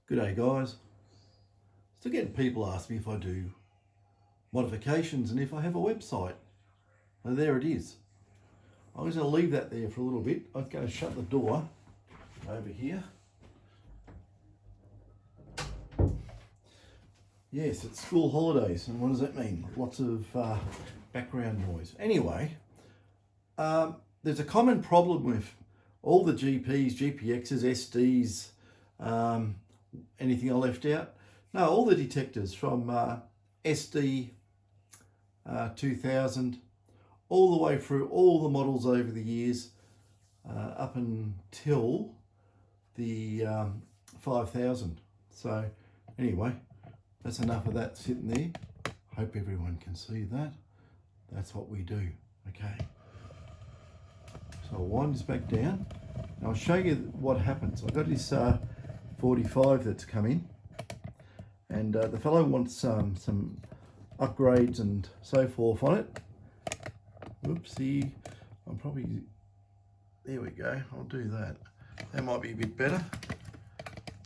G'day guys. Still getting people ask me if I do modifications and if I have a website. So there it is. I'm just going to leave that there for a little bit. I'm going to shut the door over here. Yes, it's school holidays, and what does that mean? Lots of background noise. Anyway, there's a common problem with all the GPs, GPXs, SDs, anything I left out? No, all the detectors from SD 2000 all the way through all the models over the years up until the 5000. So anyway, that's enough of that sitting there. Hope everyone can see that. That's what we do. Okay. So I'll wind this back down. And I'll show you what happens. I've got this 45 that's come in, and the fellow wants some upgrades and so forth on it. Whoopsie, I'm probably, there we go, I'll do that. That might be a bit better.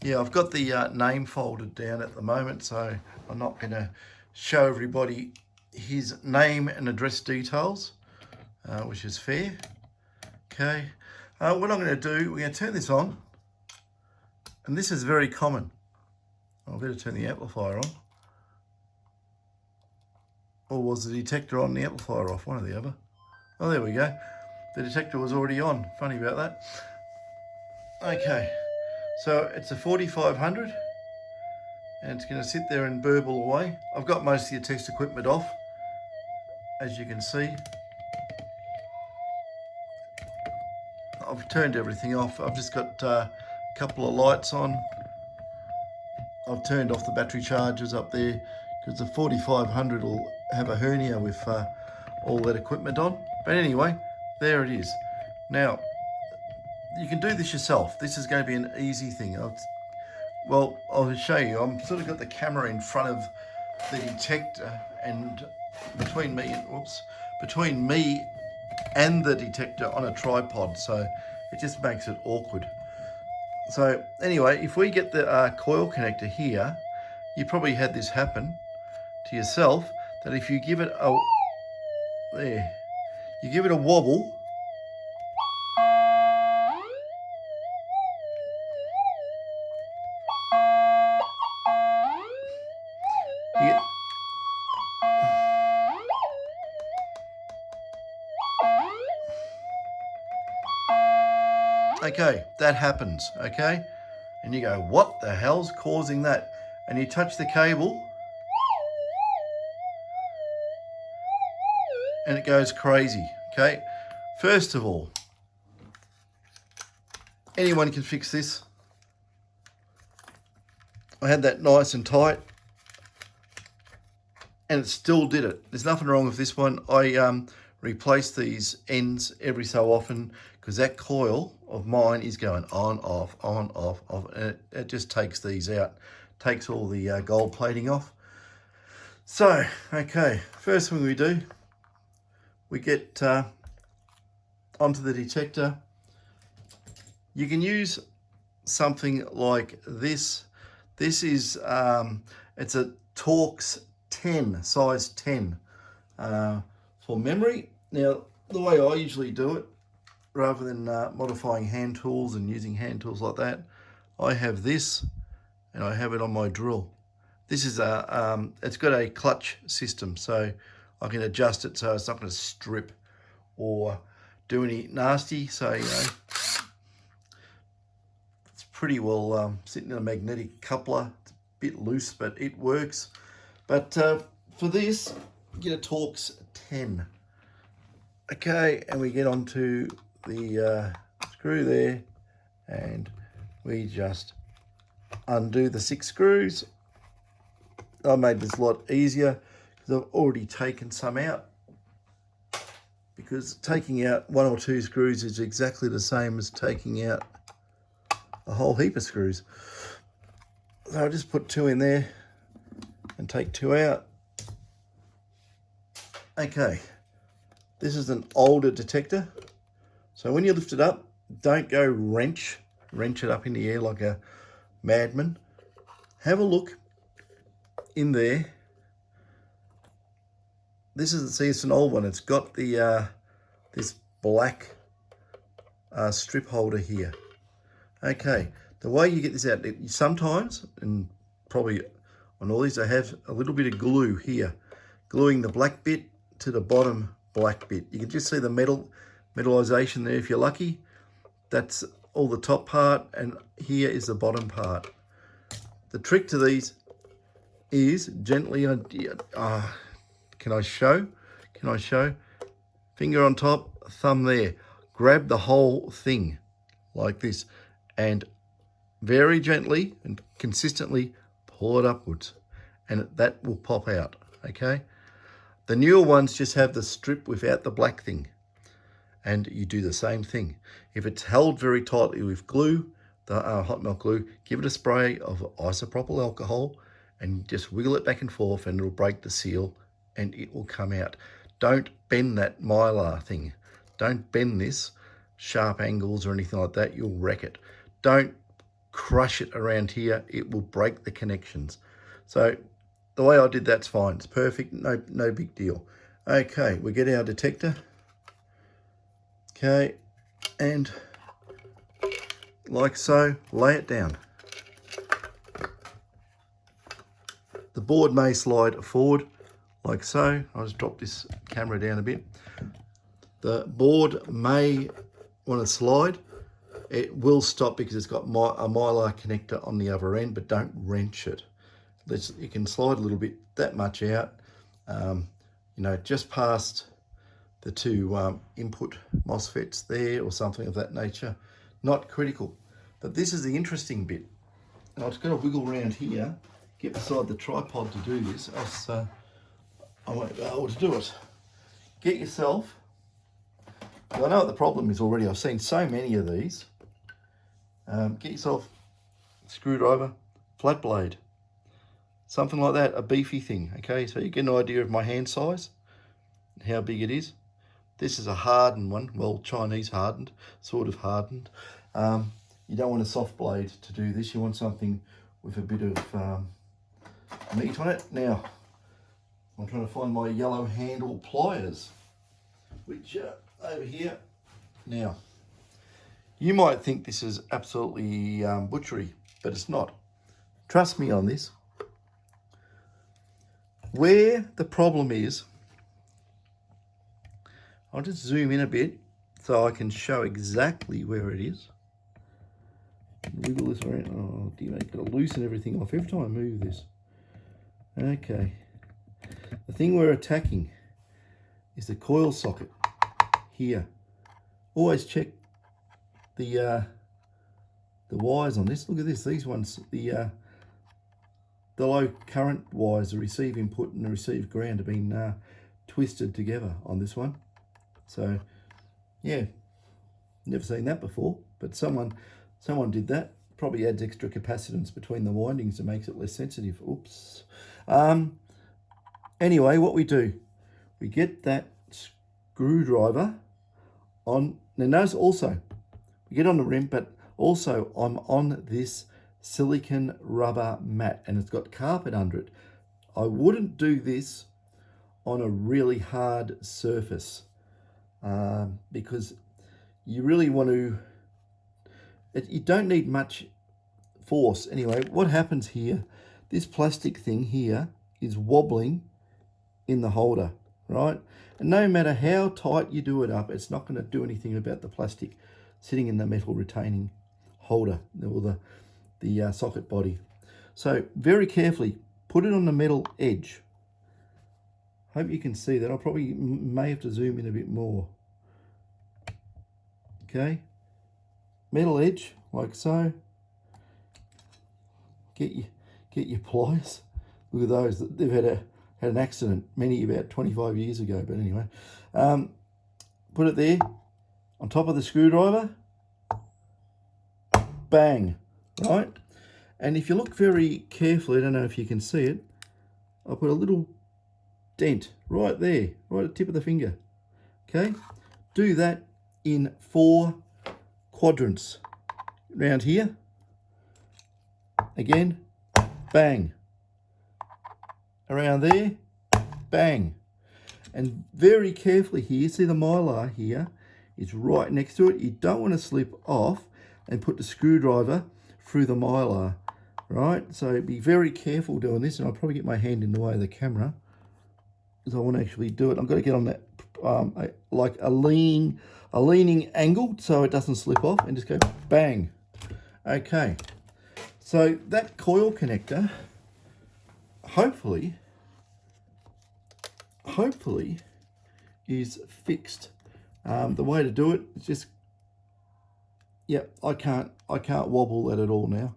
Yeah, I've got the name folded down at the moment, so I'm not going to show everybody his name and address details, which is fair. Okay, what I'm going to do, we're going to turn this on, and this is very common. I'll better turn the amplifier on. Or was the detector on, the amplifier off? One or the other. Oh, there we go. The detector was already on. Funny about that. Okay, so it's a 4500, and it's going to sit there and burble away. I've got most of the test equipment off, as you can see. I've turned everything off. I've just got a couple of lights on. I've turned off the battery chargers up there because the 4500 will have a hernia with all that equipment on. But anyway, there it is. Now, you can do this yourself. This is going to be an easy thing. Well, I'll show you. I've sort of got the camera in front of the detector, and between me and the detector on a tripod, so it just makes it awkward. So anyway, if we get the coil connector here, you probably had this happen to yourself, that if you give it a, you give it a wobble, you get, okay, that happens, okay? And you go, what the hell's causing that? And you touch the cable, and it goes crazy, okay? First of all, anyone can fix this. I had that nice and tight, and it still did it. There's nothing wrong with this one. I replace these ends every so often because that coil of mine is going on, off, and it just takes these out, takes all the gold plating off. So, okay, first thing we do, we get onto the detector. You can use something like this. This is, it's a Torx 10, size 10 for memory. Now, the way I usually do it, rather than modifying hand tools and using hand tools like that, I have this, and I have it on my drill. This is it's got a clutch system, so I can adjust it so it's not going to strip or do any nasty. So, you know, it's pretty well sitting in a magnetic coupler. It's a bit loose, but it works. But for this, get a Torx 10. Okay, and we get onto the screw there, and we just undo the 6 screws. I made this a lot easier because I've already taken some out, because taking out 1 or 2 screws is exactly the same as taking out a whole heap of screws. So I'll just put 2 in there and take 2 out. Okay, this is an older detector, so when you lift it up, don't go wrench it up in the air like a madman. have a look in there. This is, see, it's an old one. It's got the this black strip holder here. Okay, the way you get this out, sometimes, and probably on all these, I have a little bit of glue here, gluing the black bit to the bottom black bit. You can just see the metallization there if you're lucky. That's all the top part, and here is the bottom part. The trick to these is gently, can I show? Can I show? Finger on top, thumb there. Grab the whole thing like this and very gently and consistently pull it upwards, and that will pop out, okay? The newer ones just have the strip without the black thing, and you do the same thing. If it's held very tightly with glue, the hot melt glue, give it a spray of isopropyl alcohol and just wiggle it back and forth, and it'll break the seal and it will come out. Don't bend that mylar thing. Don't bend this sharp angles or anything like that. You'll wreck it. Don't crush it around here. It will break the connections. So the way I did that's fine. It's perfect. No big deal. Okay, we get our detector. Okay, and like so, lay it down. The board may slide forward like so. I'll just drop this camera down a bit. The board may want to slide. It will stop because it's got a mylar connector on the other end, but don't wrench it. You can slide a little bit, that much out, just past the two input MOSFETs there or something of that nature. Not critical. But this is the interesting bit. Now, I've got to wiggle around here, get beside the tripod to do this, else I won't be able to do it. Get yourself, well, I know what the problem is already. I've seen so many of these. Get yourself a screwdriver, flat blade, something like that, a beefy thing, okay? So you get an idea of my hand size, how big it is. This is a hardened one, well, Chinese hardened, sort of hardened. You don't want a soft blade to do this. You want something with a bit of meat on it. Now, I'm trying to find my yellow handle pliers, which are over here. Now, you might think this is absolutely butchery, but it's not. Trust me on this. Where the problem is, I'll just zoom in a bit so I can show exactly where it is. Wiggle this around. Oh dear, I've got to loosen everything off every time I move this. Okay. The thing we're attacking is the coil socket here. Always check the wires on this. Look at this. These ones, the low current wires, the receive input and the receive ground, have been twisted together on this one. So, yeah, never seen that before. But someone did that. Probably adds extra capacitance between the windings and makes it less sensitive. Oops. Anyway, what we do, we get that screwdriver on. Now notice also, we get on the rim, but also I'm on this silicon rubber mat and it's got carpet under it. I wouldn't do this on a really hard surface because you really want to, you don't need much force. Anyway, what happens here, this plastic thing here is wobbling in the holder, right? And no matter how tight you do it up, it's not going to do anything about the plastic sitting in the metal retaining holder or the socket body. So very carefully put it on the metal edge. Hope you can see that. I probably may have to zoom in a bit more. Okay, metal edge like so. Get your pliers. Look at those. They've had an accident about 25 years ago. But anyway, put it there on top of the screwdriver. Bang, right? And if you look very carefully, I don't know if you can see it, I'll put a little dent right there, right at the tip of the finger. Okay, do that in 4 quadrants. Around here, again, bang. Around there, bang. And very carefully here, see the mylar here is right next to it. You don't want to slip off and put the screwdriver through the mylar, right? So be very careful doing this, and I'll probably get my hand in the way of the camera because I want to actually do it. I've got to get on that like a leaning angle so it doesn't slip off, and just go bang. Okay, so that coil connector hopefully is fixed. The way to do it is just, yeah, I can't wobble that at all now.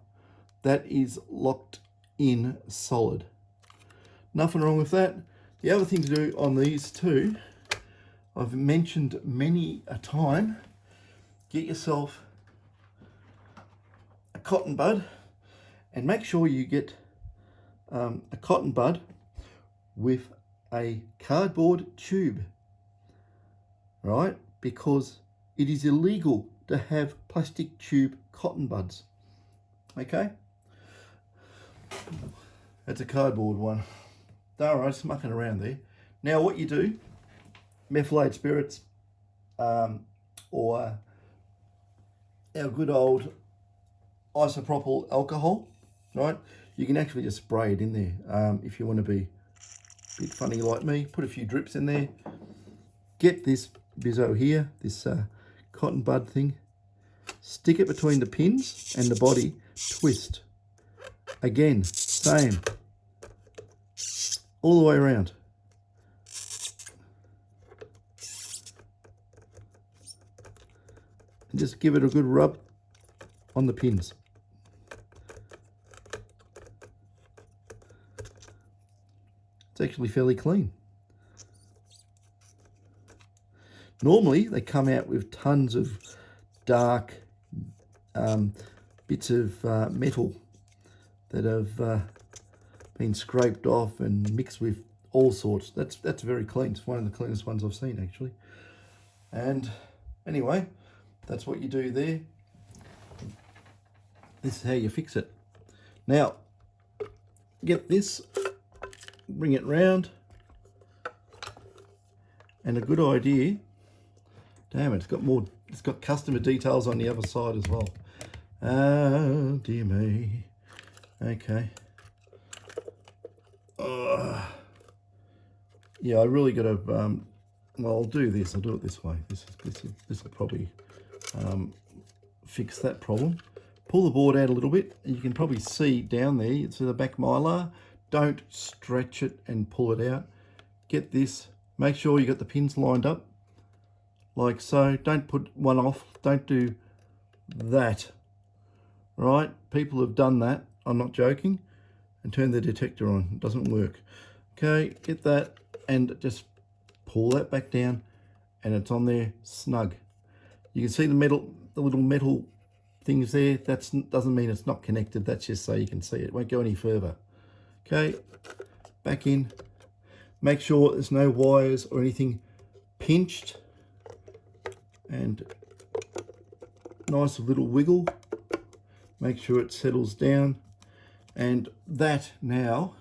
That is locked in solid. Nothing wrong with that. The other thing to do on these two, I've mentioned many a time, get yourself a cotton bud, and make sure you get a cotton bud with a cardboard tube, right? Because it is illegal to have plastic tube cotton buds. Okay, that's a cardboard one. All right, just mucking around there. Now what you do, methylated spirits, or our good old isopropyl alcohol, right? You can actually just spray it in there. If you want to be a bit funny like me, put a few drips in there. Get this bizzo here, this cotton bud thing, stick it between the pins and the body, twist. Again, same, all the way around. And just give it a good rub on the pins. It's actually fairly clean. Normally they come out with tons of dark bits of metal that have been scraped off and mixed with all sorts. That's very clean. It's one of the cleanest ones I've seen actually. And anyway, that's what you do there. This is how you fix it. Now, get this, bring it round, and a good idea, damn it, it's got customer details on the other side as well. Oh, dear me. Okay. Yeah, I really got to, well, I'll do this. I'll do it this way. This will probably fix that problem. Pull the board out a little bit, and you can probably see down there, it's the back mylar. Don't stretch it and pull it out. Get this, make sure you got the pins lined up, like so. Don't put one off, don't do that, right? People have done that, I'm not joking, and turn the detector on, it doesn't work. Okay, get that, and just pull that back down, and it's on there snug. You can see the little metal things there. That doesn't mean it's not connected, that's just so you can see it. It won't go any further. Okay, back in. Make sure there's no wires or anything pinched, and nice little wiggle. Make sure it settles down, and that now,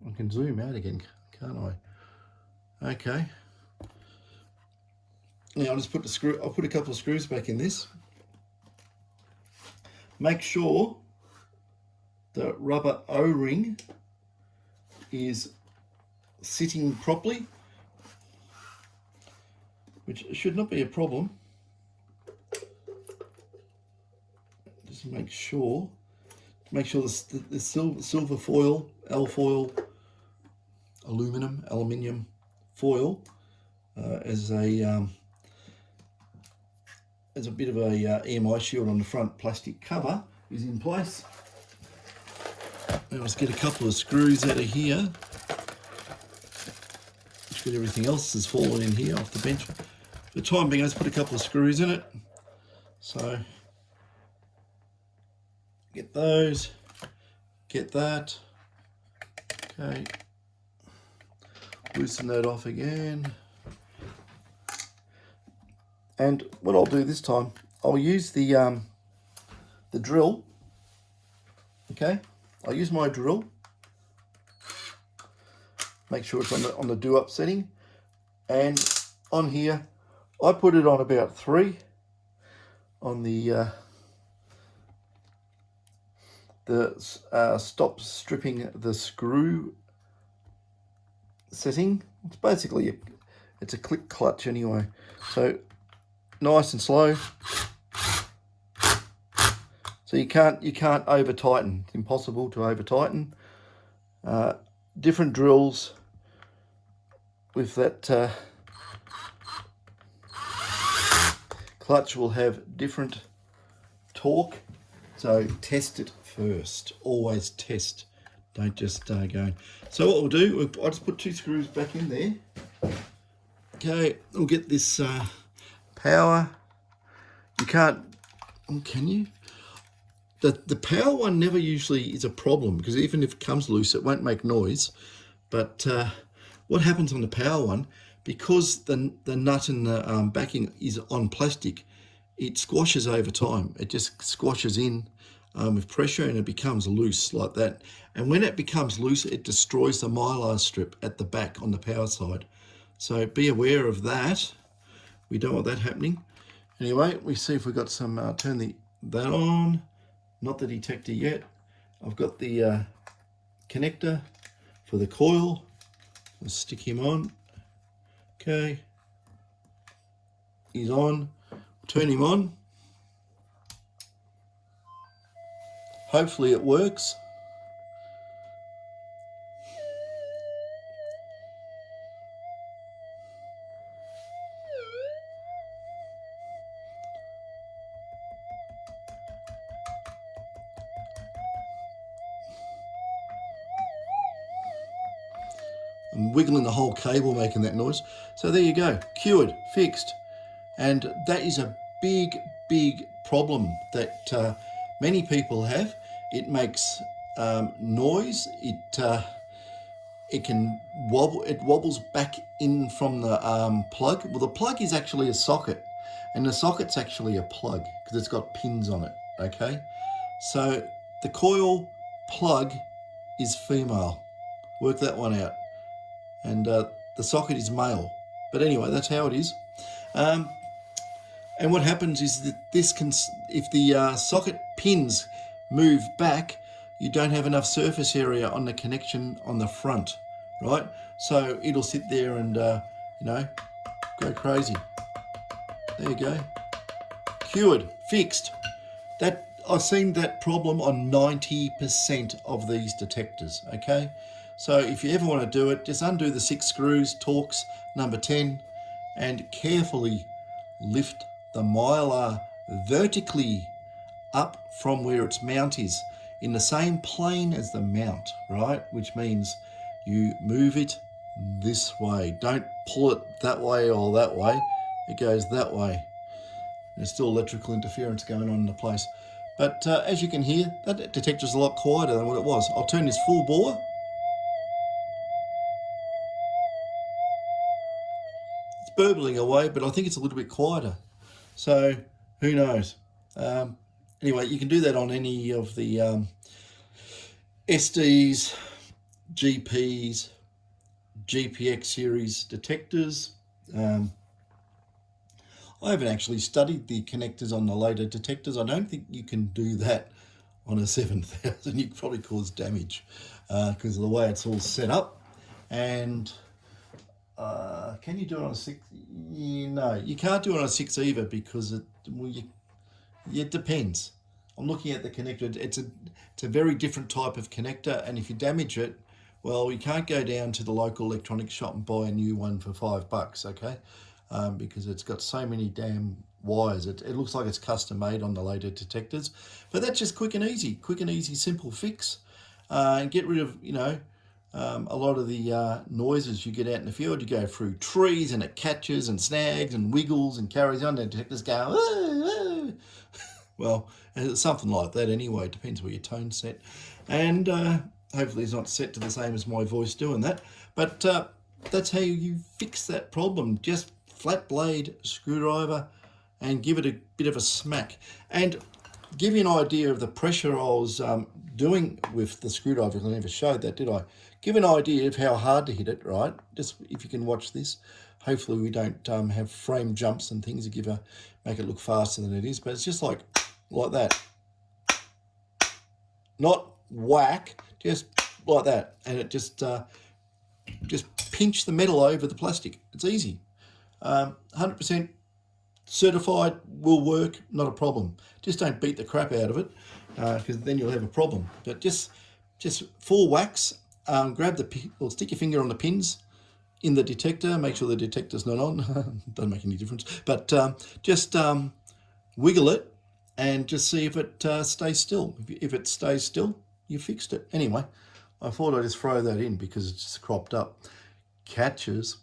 I can zoom out again, can't I? Okay. Now I'll just put I'll put a couple of screws back in this. Make sure the rubber O-ring is sitting properly, which should not be a problem. Just make sure the silver foil, alfoil, aluminium foil as a bit of a EMI shield on the front plastic cover is in place. Now let's get a couple of screws out of here. Get everything else has fallen in here off the bench. For the time being, let's put a couple of screws in it. So get those, get that. Okay, loosen that off again. And what I'll do this time, I'll use the drill, okay? I use my drill. Make sure it's on the do up setting, and on here I put it on about 3 on the stop stripping the screw setting. It's basically it's a click clutch anyway, so nice and slow. So you can't over tighten. It's impossible to over tighten. Different drills with that clutch will have different torque. So test it first. Always test. Don't just go in. So what we'll do, I'll just put 2 screws back in there. Okay, we'll get this power. You can't, can you? The power one never usually is a problem, because even if it comes loose, it won't make noise. But what happens on the power one, because the nut and the backing is on plastic, it squashes over time. It just squashes in with pressure, and it becomes loose like that. And when it becomes loose, it destroys the mylar strip at the back on the power side. So be aware of that. We don't want that happening. Anyway, we see if we've got some, turn that on. Not the detector yet. I've got the connector for the coil. Let's stick him on. Okay. He's on. Turn him on. Hopefully it works. I'm wiggling the whole cable making that noise. So there you go, cured, fixed. And that is a big, big problem that many people have. It makes noise. It can wobble. It wobbles back in from the plug. Well, the plug is actually a socket, and the socket's actually a plug because it's got pins on it. Okay, so the coil plug is female. Work that one out. And the socket is male. But anyway, that's how it is. And what happens is that this can, if the socket pins move back, you don't have enough surface area on the connection on the front, right? So it'll sit there and, go crazy. There you go. Cured, fixed. That I've seen that problem on 90% of these detectors, okay? So if you ever want to do it, just undo the 6 screws, Torx number 10, and carefully lift the mylar vertically up from where its mount is, in the same plane as the mount, right? Which means you move it this way. Don't pull it that way or that way. It goes that way. There's still electrical interference going on in the place. But as you can hear, that detector's a lot quieter than what it was. I'll turn this full bore. It's burbling away, but I think it's a little bit quieter. So who knows? Anyway, you can do that on any of the SDs, GPs, GPX series detectors. I haven't actually studied the connectors on the later detectors. I don't think you can do that on a 7000. You probably cause damage because of the way it's all set up. And can you do it on a 6? No, you can't do it on a 6 either because it depends. I'm looking at the connector. It's a very different type of connector, and if you damage it, well, you can't go down to the local electronics shop and buy a new one for $5, okay? Because it's got so many damn wires. It looks like it's custom made on the later detectors. But that's just quick and easy, simple fix. And get rid of, a lot of the noises you get out in the field. You go through trees and it catches and snags and wiggles and carries on. The detectors go, ah, ah. Well, it's something like that anyway. It depends where your tone's set. And hopefully it's not set to the same as my voice doing that. But that's how you fix that problem. Just flat blade screwdriver and give it a bit of a smack. And give you an idea of the pressure I was doing with the screwdriver. I never showed that, did I? Give an idea of how hard to hit it, right? Just if you can watch this. Hopefully we don't have frame jumps and things that make it look faster than it is, but it's just like that. Not whack, just like that. And it just pinch the metal over the plastic. It's easy. 100% certified, will work, not a problem. Just don't beat the crap out of it, because then you'll have a problem. But just 4 whacks, grab or stick your finger on the pins in the detector, make sure the detector's not on. Doesn't make any difference. But just wiggle it and just see if it stays still. If it stays still, you fixed it. Anyway, I thought I'd just throw that in because it's just cropped up. Catches.